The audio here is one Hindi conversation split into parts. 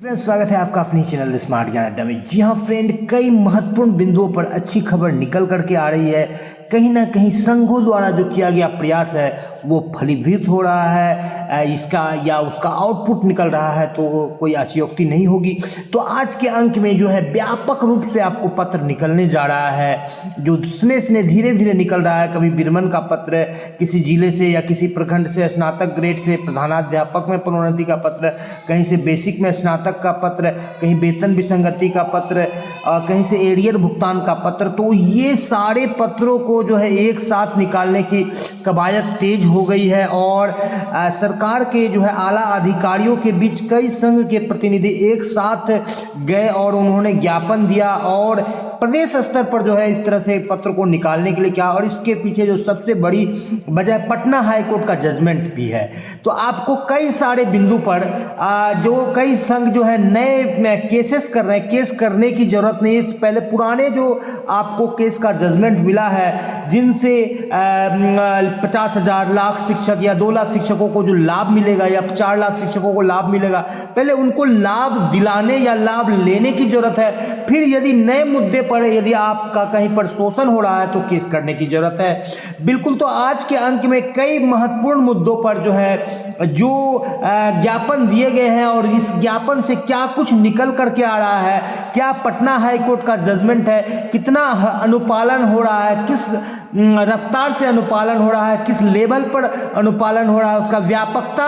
फ्रेंड्स, स्वागत है आपका अपनी चैनल स्मार्ट ज्ञान अड्डा में। जी हाँ फ्रेंड, कई महत्वपूर्ण बिंदुओं पर अच्छी खबर निकल करके आ रही है। कहीं ना कहीं संघों द्वारा जो किया गया प्रयास है वो फलीभूत हो रहा है, इसका या उसका आउटपुट निकल रहा है, तो कोई अतिशयोक्ति नहीं होगी। तो आज के अंक में जो है व्यापक रूप से आपको पत्र निकलने जा रहा है, जो स्ने स्ने धीरे धीरे निकल रहा है। कभी विरमन का पत्र, किसी जिले से या किसी प्रखंड से स्नातक ग्रेड से प्रधानाध्यापक में प्रोन्नति का पत्र, कहीं से बेसिक में स्नातक का पत्र, कहीं वेतन विसंगति का पत्र, कहीं से एरियर भुगतान का पत्र। तो ये सारे पत्रों को जो है एक साथ निकालने की कवायद तेज हो गई है और सरकार के जो है आला अधिकारियों के बीच कई संघ के प्रतिनिधि एक साथ गए और उन्होंने ज्ञापन दिया और प्रदेश स्तर पर जो है इस तरह से पत्र को निकालने के लिए क्या, और इसके पीछे जो सबसे बड़ी वजह पटना हाई कोर्ट का जजमेंट भी है। तो आपको कई सारे बिंदु पर जो कई संघ जो है नए केसेस कर रहे हैं, केस करने की जरूरत नहीं है। पहले पुराने जो आपको केस का जजमेंट मिला है, जिनसे 50,000 लाख शिक्षक या 2 लाख शिक्षकों को जो लाभ मिलेगा या 4 लाख शिक्षकों को लाभ मिलेगा, पहले उनको लाभ दिलाने या लाभ लेने की जरूरत है। फिर यदि नए मुद्दे पर यदि आपका कहीं पर शोषण हो रहा है तो केस करने की जरूरत है। बिल्कुल। तो आज के अंक में कई महत्वपूर्ण मुद्दों पर जो है जो ज्ञापन दिए गए हैं और इस ज्ञापन से क्या कुछ निकल करके आ रहा है, क्या पटना हाई कोर्ट का जजमेंट है, कितना अनुपालन हो रहा है, किस रफ्तार से अनुपालन हो रहा है, किस लेवल पर अनुपालन हो रहा है, उसका व्यापकता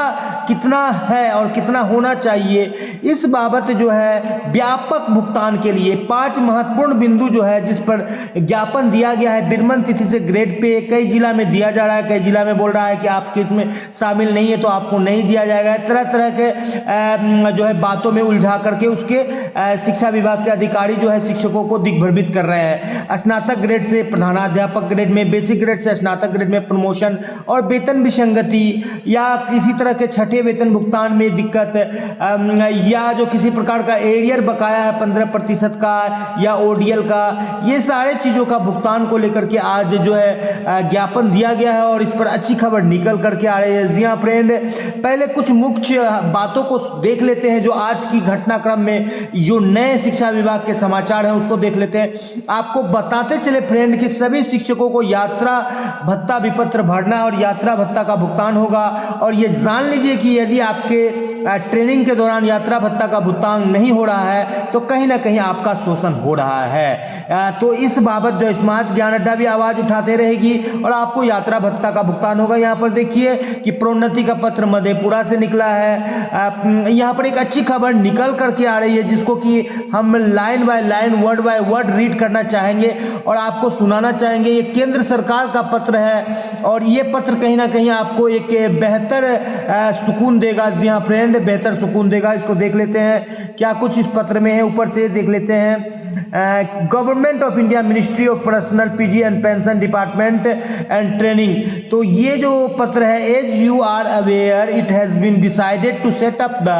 कितना है और कितना होना चाहिए, इस बाबत जो है व्यापक भुगतान के लिए 5 महत्वपूर्ण बिंदु जो है जिस पर ज्ञापन दिया गया है। विरमन तिथि से ग्रेड पे कई जिला में दिया जा रहा है, कई जिला में बोल रहा है कि आपके इसमें शामिल नहीं है तो आपको नहीं दिया जाएगा। तरह तरह के जो है बातों में उलझा करके उसके शिक्षा विभाग के अधिकारी जो है शिक्षकों को दिग्भ्रमित कर रहे हैं। स्नातक ग्रेड से प्रधानाध्यापक ग्रेड में, बेसिक ग्रेड से स्नातक ग्रेड में प्रमोशन और वेतन विसंगति या किसी तरह के छठे वेतन भुगतान में दिक्कत, या जो किसी प्रकार का एरियर बकाया है 15% का या ओडीएल का, ये सारे चीज़ों का भुगतान को लेकर के आज जो है ज्ञापन दिया गया है और इस पर अच्छी खबर निकल करके आ रही है। जी हाँ फ्रेंड, पहले कुछ मुख्य बातों को देख लेते हैं जो आज की घटनाक्रम में जो नए शिक्षा विभाग के समाचार हैं उसको देख लेते हैं। आपको बताते चले फ्रेंड कि सभी शिक्षकों को यात्रा भत्ता विपत्र भरना और यात्रा भत्ता का भुगतान होगा। और ये जान लीजिए कि यदि आपके ट्रेनिंग के दौरान यात्रा भत्ता का भुगतान नहीं हो रहा है तो कहीं ना कहीं आपका शोषण हो रहा है। तो इस बाबत जो स्मार्ट ज्ञान अड्डा भी आवाज उठाते रहेगी और आपको यात्रा भत्ता का भुगतान होगा। यहाँ पर देखिए कि प्रोन्नति का पत्र मधेपुरा से निकला है। यहाँ पर एक अच्छी खबर निकल करके आ रही है जिसको कि हम line by line, word by word read करना चाहेंगे और आपको सुनाना चाहेंगे। ये केंद्र सरकार का पत्र है और ये पत्र कहीं ना कहीं आपको एक बेहतर सुकून देगा। जी हाँ फ्रेंड, बेहतर सुकून देगा। इसको देख लेते हैं क्या कुछ इस पत्र में है, ऊपर से देख लेते हैं। Government of India, ministry of personnel PG and pension department and training. तो ये जो पत्र है, as you are aware it has been decided to set up the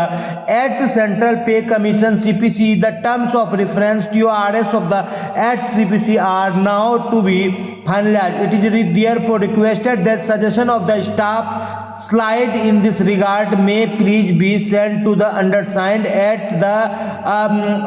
8th central pay commission CPC. The terms of reference ToRs of the 8th CPC are now to be finalized. It is therefore requested that suggestion of the staff slide in this regard may please be sent to the undersigned at the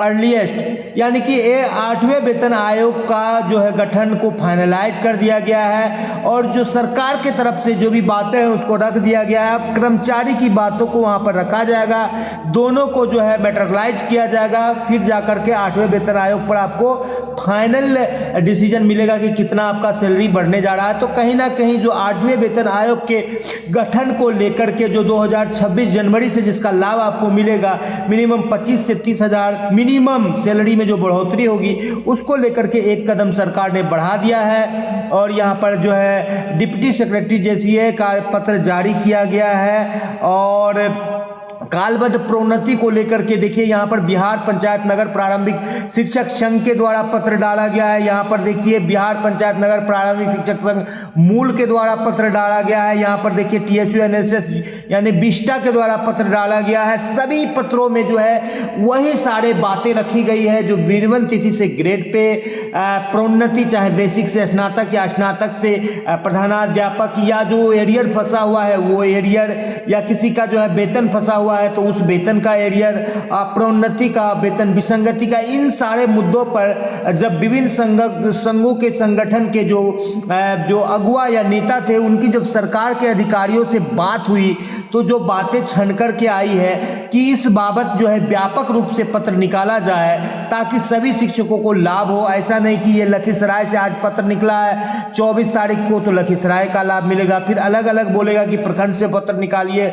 earliest. यानी कि 8वें वेतन आयोग का जो है गठन को फाइनलाइज कर दिया गया है और जो सरकार के तरफ से जो भी बातें हैं उसको रख दिया गया है। अब कर्मचारी की बातों को वहाँ पर रखा जाएगा, दोनों को जो है मैटरलाइज किया जाएगा, फिर जाकर के 8वें वेतन आयोग पर आपको फाइनल डिसीजन मिलेगा कि कितना आपका सैलरी बढ़ने जा रहा है। तो कहीं ना कहीं जो 8वें वेतन आयोग के गठन को लेकर के जो 2026 जनवरी से जिसका लाभ आपको मिलेगा, मिनिमम 25 से 30,000 मिनिमम सैलरी में जो बढ़ोतरी होगी, उसको लेकर के एक कदम सरकार ने बढ़ा दिया है। और यहाँ पर जो है डिप्टी सेक्रेटरी जैसी का पत्र जारी किया गया है और कालबद्ध प्रोन्नति को लेकर के देखिए यहाँ पर बिहार पंचायत नगर प्रारंभिक शिक्षक संघ के द्वारा पत्र डाला गया है। यहाँ पर देखिए बिहार पंचायत नगर प्रारंभिक शिक्षक संघ मूल के द्वारा पत्र डाला गया है। यहाँ पर देखिए TSU-NSS यानी बिस्टा के द्वारा पत्र डाला गया है। सभी पत्रों में जो है वही सारे बातें रखी गई है जो विरमन तिथि से ग्रेड पे प्रोन्नति, चाहे बेसिक से स्नातक या स्नातक से प्रधानाध्यापक, या जो एरियर फंसा हुआ है वो एरियर, या किसी का जो है वेतन फंसा हुआ है तो उस वेतन का एरियर, प्रोन्नति का, वेतन विसंगति का, इन सारे मुद्दों पर जब विभिन्न संघों के संगठन के जो अगुवा या नेता थे उनकी जब सरकार के अधिकारियों से बात हुई तो जो बातें छन कर के आई है कि इस बाबत जो है व्यापक रूप से पत्र निकाला जाए ताकि सभी शिक्षकों को लाभ हो। ऐसा नहीं कि ये लखीसराय से आज पत्र निकला है 24 तारीख को तो लखीसराय का लाभ मिलेगा, फिर अलग अलग बोलेगा कि प्रखंड से पत्र निकालिए।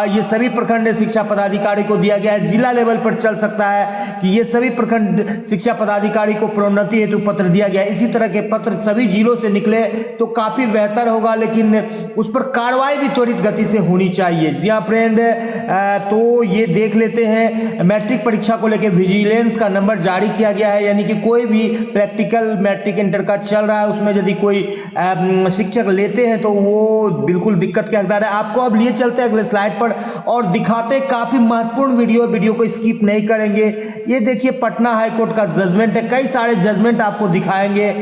ये सभी प्रखंड शिक्षा पदाधिकारी को दिया गया है। जिला लेवल पर चल सकता है कि ये सभी प्रखंड शिक्षा पदाधिकारी को प्रोन्नति हेतु पत्र दिया गया है। इसी तरह के पत्र सभी जिलों से निकले तो काफ़ी बेहतर होगा, लेकिन उस पर कार्रवाई भी त्वरित गति से होनी चाहिए। जी हाँ फ्रेंड, तो ये देख लेते हैं मैट्रिक परीक्षा को लेकर विजिलेंस का नंबर जारी किया गया है, यानी कि कोई भी प्रैक्टिकल मैट्रिक इंटर का चल रहा है उसमें यदि कोई शिक्षक लेते हैं तो वो बिल्कुल दिक्कत के हकदार है। आपको अब लिए चलते हैं अगले स्लाइड पर और दिखाते हैं काफ़ी महत्वपूर्ण वीडियो को स्किप नहीं करेंगे। ये देखिए पटना हाईकोर्ट का जजमेंट है, कई सारे जजमेंट आपको दिखाएंगे।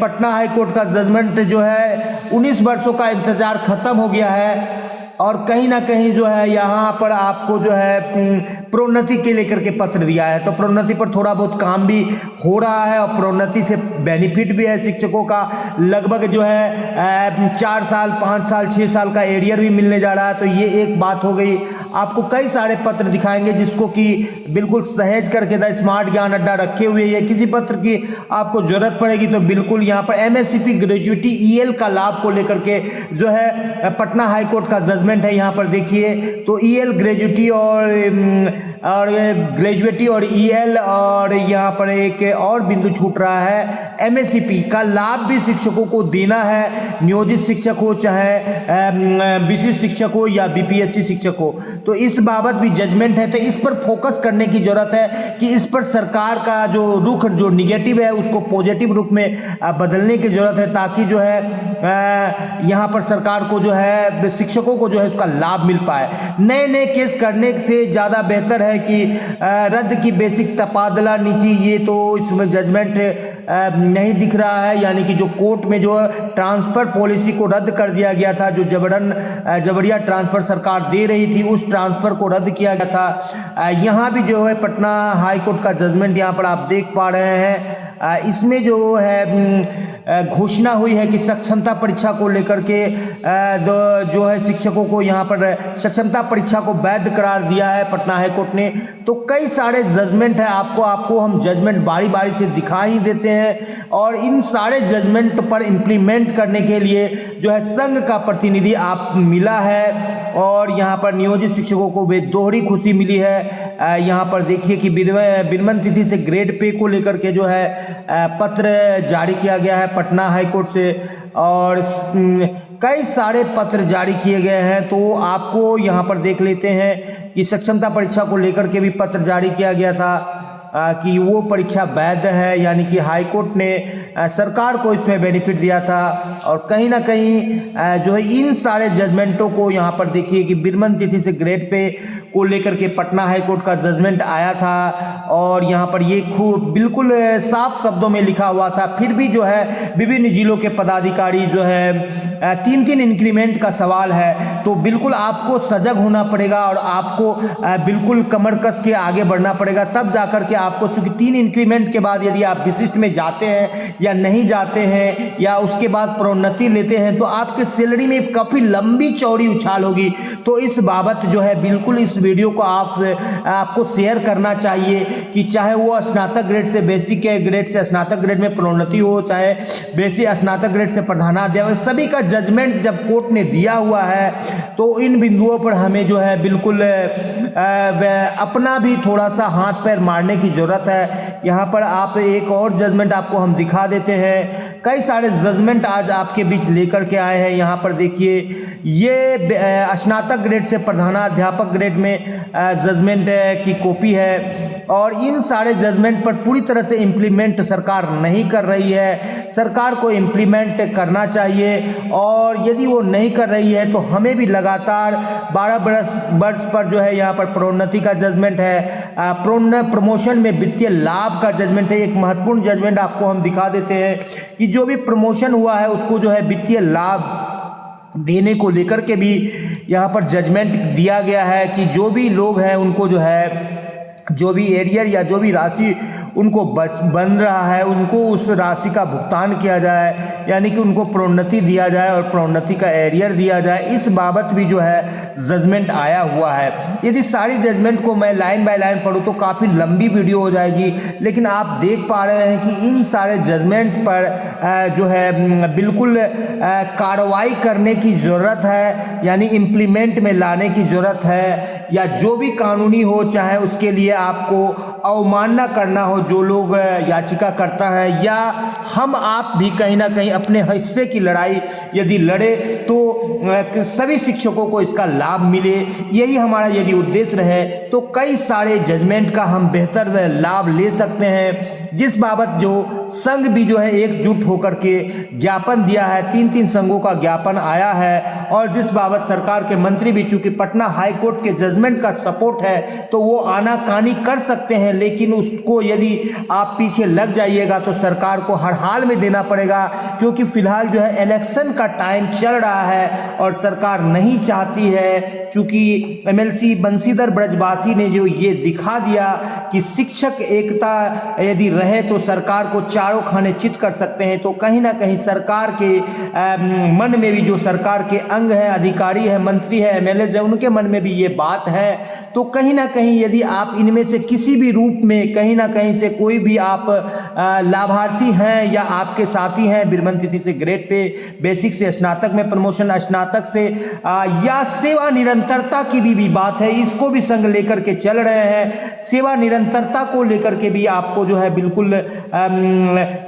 पटना हाईकोर्ट का जजमेंट जो है 19 वर्षों का इंतजार खत्म हो गया है और कहीं ना कहीं जो है यहाँ पर आपको जो है प्रोन्नति के लेकर के पत्र दिया है, तो प्रोन्नति पर थोड़ा बहुत काम भी हो रहा है और प्रोन्नति से बेनिफिट भी है शिक्षकों का। लगभग जो है 4 साल 5 साल 6 साल का एरियर भी मिलने जा रहा है। तो ये एक बात हो गई। आपको कई सारे पत्र दिखाएंगे जिसको कि बिल्कुल सहेज करके द स्मार्ट ज्ञान अड्डा रखे हुए है। किसी पत्र की आपको जरूरत पड़ेगी तो बिल्कुल यहाँ पर MSCP ग्रेजुएटी EL का लाभ को लेकर के जो है पटना हाईकोर्ट का जजमेंट है। यहाँ पर देखिए तो EL ग्रेजुएटी और ग्रेजुएटी और EL और यहाँ पर एक और बिंदु छूट रहा है, MSCP का लाभ भी शिक्षकों को देना है, नियोजित शिक्षक हो चाहे विशिष्ट शिक्षक हो या BPSC शिक्षक हो। तो इस बाबत भी जजमेंट है, तो इस पर फोकस करने की जरूरत है कि इस पर सरकार का जो रुख जो निगेटिव है उसको पॉजिटिव रुख में बदलने की जरूरत है, ताकि जो है यहाँ पर सरकार को जो है शिक्षकों को जो है उसका लाभ मिल पाए। नए केस करने से ज़्यादा बेहतर है कि रद्द की बेसिक तबादला नीति, ये तो इसमें जजमेंट नहीं दिख रहा है, यानी कि जो कोर्ट में जो ट्रांसफ़र पॉलिसी को रद्द कर दिया गया था, जो जबरिया ट्रांसफ़र सरकार दे रही थी उस ट्रांसफ़र को रद्द किया गया था। यहाँ भी जो है पटना हाईकोर्ट का जजमेंट यहाँ पर आप देख पा रहे हैं। इसमें जो है घोषणा हुई है कि सक्षमता परीक्षा को लेकर के जो है शिक्षकों को यहाँ पर सक्षमता परीक्षा को वैध करार दिया है पटना हाईकोर्ट ने। तो कई सारे जजमेंट है, आपको हम जजमेंट बारी बारी से दिखा ही देते हैं और इन सारे जजमेंट पर इम्प्लीमेंट करने के लिए जो है संघ का प्रतिनिधि आप मिला है और यहाँ पर नियोजित शिक्षकों को बेदोहरी खुशी मिली है। यहाँ पर देखिए कि विरमण तिथि से ग्रेड पे को लेकर के जो है पत्र जारी किया गया है पटना हाईकोर्ट से और कई सारे पत्र जारी किए गए हैं। तो आपको यहाँ पर देख लेते हैं कि सक्षमता परीक्षा को लेकर के भी पत्र जारी किया गया था कि वो परीक्षा वैध है, यानी कि हाईकोर्ट ने सरकार को इसमें बेनिफिट दिया था। और कहीं ना कहीं जो है इन सारे जजमेंटों को यहाँ पर देखिए कि विरमण तिथि से ग्रेड पे को लेकर के पटना हाईकोर्ट का जजमेंट आया था और यहाँ पर ये खूब बिल्कुल साफ शब्दों में लिखा हुआ था। फिर भी जो है विभिन्न जिलों के पदाधिकारी जो है 3-3 इंक्रीमेंट का सवाल है, तो बिल्कुल आपको सजग होना पड़ेगा और आपको बिल्कुल कमर कस के आगे बढ़ना पड़ेगा, तब जाकर के आपको, चूंकि 3 इंक्रीमेंट के बाद यदि आप विशिष्ट में जाते हैं या नहीं जाते हैं या उसके बाद प्रोन्नति लेते हैं तो आपके सैलरी में काफ़ी लंबी चौड़ी उछाल होगी। तो इस बाबत जो है बिल्कुल इस वीडियो को आपको शेयर करना चाहिए कि चाहे वो स्नातक ग्रेड से बेसिक ग्रेड से स्नातक ग्रेड में प्रोन्नति हो, चाहे बेसिक स्नातक ग्रेड से प्रधानाध्यापक, सभी का जजमेंट जब कोर्ट ने दिया हुआ है तो इन बिंदुओं पर हमें जो है बिल्कुल अपना भी थोड़ा सा हाथ पैर मारने की जरूरत है। यहाँ पर आप एक और जजमेंट आपको हम दिखा देते हैं। कई सारे जजमेंट आज आपके बीच लेकर के आए हैं। यहाँ पर देखिए ये स्नातक ग्रेड से प्रधानाध्यापक ग्रेड में जजमेंट की कॉपी है और इन सारे जजमेंट पर पूरी तरह से इम्प्लीमेंट सरकार नहीं कर रही है। सरकार को इम्प्लीमेंट करना चाहिए और यदि वो नहीं कर रही है तो हमें भी लगातार 12 वर्ष पर जो है यहाँ पर प्रोन्नति का जजमेंट है, प्रमोशन में वित्तीय लाभ का जजमेंट है। एक महत्वपूर्ण जजमेंट आपको हम दिखा देते हैं कि जो भी प्रमोशन हुआ है उसको जो है वित्तीय लाभ देने को लेकर के भी यहाँ पर जजमेंट दिया गया है कि जो भी लोग हैं उनको जो है जो भी एरियर या जो भी राशि उनको बन रहा है उनको उस राशि का भुगतान किया जाए, यानी कि उनको प्रोन्नति दिया जाए और प्रोन्नति का एरियर दिया जाए। इस बाबत भी जो है जजमेंट आया हुआ है। यदि सारी जजमेंट को मैं लाइन बाय लाइन पढूं तो काफ़ी लंबी वीडियो हो जाएगी, लेकिन आप देख पा रहे हैं कि इन सारे जजमेंट पर जो है बिल्कुल कार्रवाई करने की ज़रूरत है, यानी इम्प्लीमेंट में लाने की ज़रूरत है, या जो भी कानूनी हो, चाहे उसके लिए आपको अवमानना करना हो जो लोग याचिका करता है, या हम आप भी कहीं ना कहीं अपने हिस्से की लड़ाई यदि लड़े तो सभी शिक्षकों को इसका लाभ मिले, यही हमारा यदि उद्देश्य रहे तो कई सारे जजमेंट का हम बेहतर लाभ ले सकते हैं। जिस बाबत जो संघ भी जो है एकजुट होकर के ज्ञापन दिया है, 3 संघों का ज्ञापन आया है, और जिस बाबत सरकार के मंत्री भी चूंकि पटना हाई कोर्ट के जजमेंट का सपोर्ट है तो वो आनाकानी कर सकते हैं, लेकिन उसको यदि आप पीछे लग जाइएगा तो सरकार को हर हाल में देना पड़ेगा, क्योंकि फिलहाल जो है इलेक्शन का टाइम चल रहा है और सरकार नहीं चाहती है। चूंकि एमएलसी बंशीधर ब्रजवासी ने जो ये दिखा दिया कि शिक्षक एकता यदि रहे तो सरकार को चारों खाने चित कर सकते हैं, तो कहीं ना कहीं सरकार के मन में भी, जो सरकार के अंग है, अधिकारी है, मंत्री है, एमएलए है, उनके मन में भी ये बात है। तो कहीं ना कहीं यदि आप इनमें से किसी भी रूप में कहीं ना कहीं से कोई भी आप लाभार्थी हैं या आपके साथी हैं, बिरमन तिथि से ग्रेड पे, बेसिक से स्नातक में प्रमोशन, स्नातक से या सेवा निरंतरता की भी बात है, इसको भी संघ लेकर के चल रहे हैं। सेवा निरंतरता को लेकर के भी आपको जो है बिल्कुल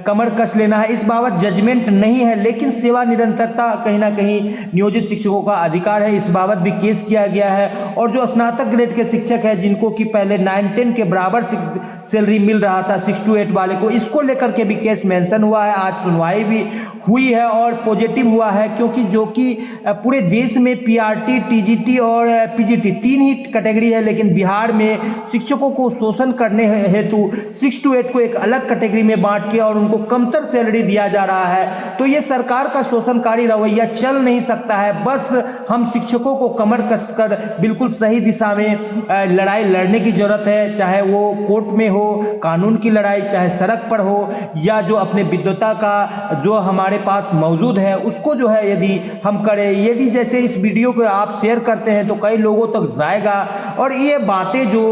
कमर कस लेना है। इस बाबत जजमेंट नहीं है, लेकिन सेवा निरंतरता कहीं ना कहीं नियोजित शिक्षकों का अधिकार है, इस बाबत भी केस किया गया है। और जो स्नातक ग्रेड के शिक्षक हैं जिनको कि पहले 9-10 के बराबर सैलरी मिल रहा था 6 to 8 वाले को, इसको लेकर के भी केस मेंशन हुआ है। आज सुनवाई भी हुई है और पॉजिटिव हुआ है, क्योंकि जो कि पूरे देश में पीआरटी, टीजीटी और पीजीटी 3 ही कैटेगरी है, लेकिन बिहार में शिक्षकों को शोषण करने हेतु 6 to 8 को एक अलग कैटेगरी में बांट के और उनको कमतर सैलरी दिया जा रहा है। तो ये सरकार का शोषणकारी रवैया चल नहीं सकता है। बस हम शिक्षकों को कमर कसकर बिल्कुल सही दिशा में लड़ाई लड़ने की जरूरत है, चाहे वो कोर्ट में हो, कानून की लड़ाई, चाहे सड़क पर हो, या जो अपने विद्वता का जो हमारे पास मौजूद है उसको जो है यदि हम करें। यदि जैसे इस वीडियो को आप शेयर करते हैं तो कई लोगों तक जाएगा, और ये बातें जो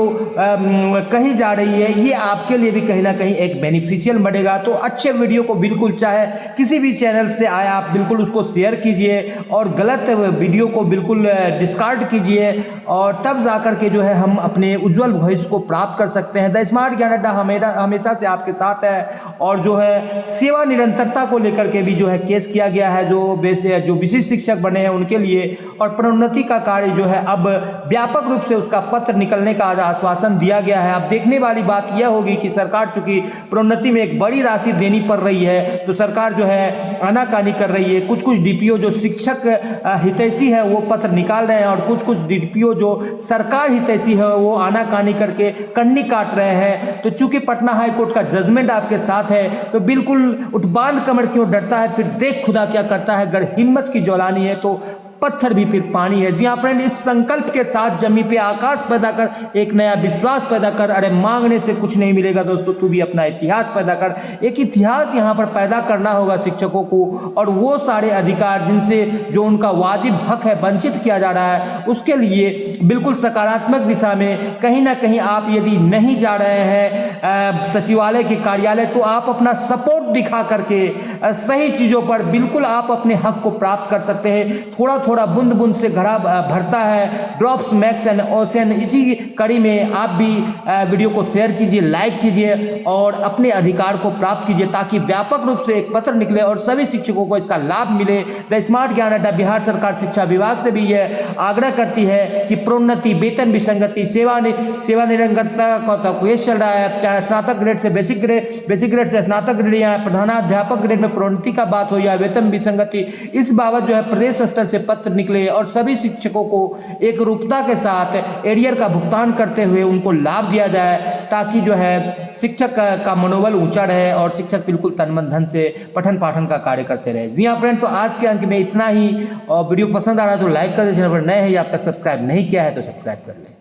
कही जा रही है ये आपके लिए भी कहीं ना कहीं एक बेनिफिशियल बनेगा। तो अच्छे वीडियो को बिल्कुल चाहे किसी भी चैनल से आए आप बिल्कुल उसको शेयर कीजिए और गलत वीडियो को बिल्कुल डिस्कार्ड कीजिए, और तब जाकर के जो है हम अपने उज्जवल भविष्य को प्राप्त कर सकते हैं। द स्मार्ट ज्ञान अड्डा हमेशा से आपके साथ है, और जो है सेवा निरंतरता को लेकर के भी जो है केस किया गया है, जो विशिष्ट शिक्षक बने हैं उनके लिए, और प्रोन्नति का कार्य जो है अब व्यापक रूप से उसका पत्र निकलने का आश्वासन दिया गया है। अब देखने वाली बात यह होगी कि सरकार चूंकि प्रोन्नति में एक बड़ी राशि देनी पड़ रही है तो सरकार जो है आनाकानी कर रही है। कुछ डीपीओ जो शिक्षक हितैषी है वो पत्र निकाल रहे हैं, और कुछ डीपीओ जो सरकार हितैषी है वो आनाकानी करके कन्नी काट रहे हैं। तो चूंकि पटना हाई कोर्ट का जजमेंट आपके साथ है तो बिल्कुल उठबांध कमर क्यों डरता है, फिर देख खुदा क्या करता है। अगर हिम्मत की ज्वालानी है तो पत्थर भी फिर पानी है। जी हाँ फ्रेंड, इस संकल्प के साथ जमी पे आकाश पैदा कर, एक नया विश्वास पैदा कर। अरे मांगने से कुछ नहीं मिलेगा दोस्तों, तू भी अपना इतिहास पैदा कर। एक इतिहास यहाँ पर पैदा करना होगा शिक्षकों को, और वो सारे अधिकार जिनसे जो उनका वाजिब हक है वंचित किया जा रहा है, उसके लिए बिल्कुल सकारात्मक दिशा में कहीं ना कहीं आप यदि नहीं जा रहे हैं सचिवालय के कार्यालय, तो आप अपना सपोर्ट दिखा करके सही चीज़ों पर बिल्कुल आप अपने हक को प्राप्त कर सकते हैं। थोड़ा बूंद बूंद से घड़ा भरता है, ड्रॉप्स मैक्स एंड ओशन। इसी कड़ी में आप भी वीडियो को शेयर कीजिए, लाइक कीजिए और अपने अधिकार को प्राप्त कीजिए, ताकि व्यापक रूप से एक पत्र निकले और सभी शिक्षकों को इसका लाभ मिले। द स्मार्ट ज्ञान अड्डा बिहार सरकार शिक्षा विभाग से भी यह आग्रह करती है कि प्रोन्नति, वेतन विसंगति, सेवा निरंतरता का केस चल रहा है, चाहे स्नातक ग्रेड से बेसिक ग्रेड से स्नातक ग्रेड या प्रधानाध्यापक ग्रेड में प्रोन्नति का बात हो या वेतन विसंगति, इस बाबत जो है प्रदेश स्तर से पत्र निकले और सभी शिक्षकों को एक रूपता के साथ एरियर का भुगतान करते हुए उनको लाभ दिया जाए। ताकि जो है शिक्षक का मनोबल ऊंचा रहे और शिक्षक बिल्कुल तन मन धन से पठन पाठन का कार्य करते रहे। जी हाँ फ्रेंड, तो आज के अंक में इतना ही। और वीडियो पसंद आ रहा है तो लाइक कर दे, चैनल पर नए हैं या अब तक सब्सक्राइब नहीं किया है तो सब्सक्राइब कर लें।